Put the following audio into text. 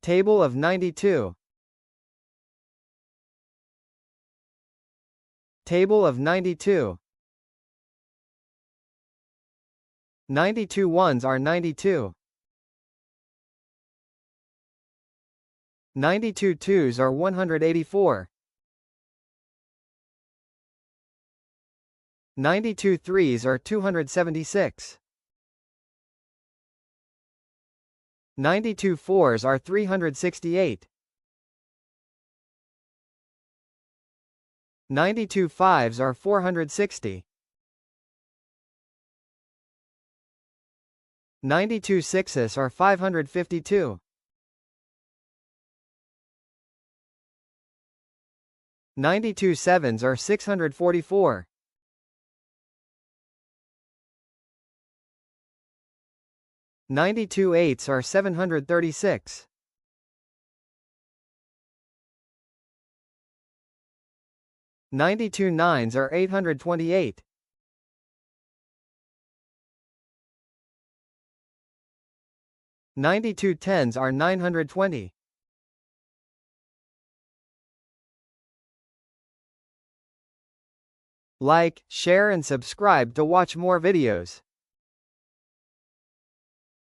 Table of 92. Table of 92. 92 ones are 92. 92 twos are 184. 92 threes are 276. 92 fours are 368. 92 fives are 460. 92 sixes are 552. 92 sevens are 644. 92 eights are 736. 92 nines are 828. 92 tens are 920. 'Like, share and subscribe to watch more videos.